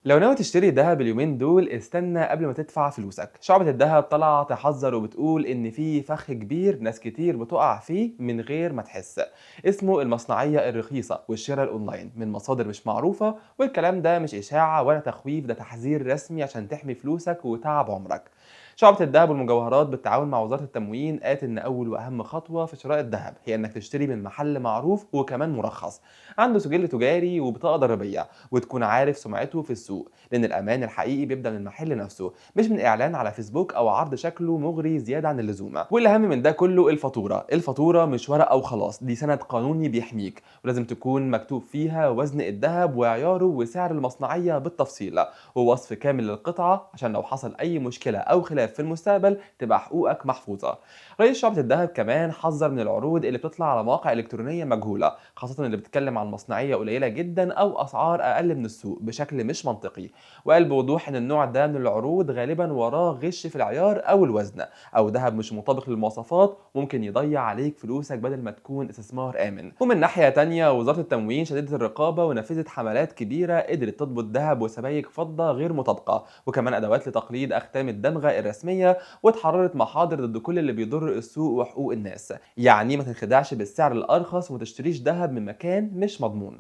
لو ناوي تشتري دهب اليومين دول استنى قبل ما تدفع فلوسك. شعبة الدهب طالعة تحذر وبتقول إن في فخ كبير ناس كتير بتقع فيه من غير ما تحس، اسمه المصنعية الرخيصة والشراء الأونلاين من مصادر مش معروفة. والكلام ده مش إشاعة ولا تخويف، ده تحذير رسمي عشان تحمي فلوسك وتعب عمرك. شعبة الدهب والمجوهرات بالتعاون مع وزارة التموين قالت إن أول وأهم خطوة في شراء الدهب هي إنك تشتري من محل معروف وكمان مرخص، عنده سجل تجاري وبطاقة ضريبية، وتكون عارف سمعته في السوق، لأن الأمان الحقيقي بيبدأ من المحل نفسه مش من إعلان على فيسبوك أو عرض شكله مغري زيادة عن اللزوم. والأهم من ده كله الفاتورة مش ورقة وخلاص، دي سند قانوني بيحميك، ولازم تكون مكتوب فيها وزن الذهب وعياره وسعر المصنعية بالتفصيل، ووصف كامل للقطعة عشان لو حصل أي مشكلة أو خلاف في المستقبل تبقى حقوقك محفوظة. رئيس شعبة الذهب كمان حذر من العروض اللي بتطلع على مواقع إلكترونية مجهولة، خاصة اللي بتتكلم عن مصنعية قليلة جدا أو أسعار أقل من السوق بشكل مش منطقي. وقال بوضوح إن النوع ده من العروض غالبا وراه غش في العيار أو الوزن، أو ذهب مش مطابق للمواصفات ممكن يضيع عليك فلوسك بدل ما تكون استثمار آمن. ومن ناحية تانية وزارة التموين شددت الرقابة ونفذت حملات كبيرة قدرت تضبط ذهب وسبائك فضة غير مطابقة، وكمان أدوات لتقليد أختام الدمغة الرسمية، واتحررت محاضر ضد كل اللي بيضر السوق وحقوق الناس. يعني ما تنخدعش بالسعر الأرخص وما تشتريش ذهب من مكان مش مضمون.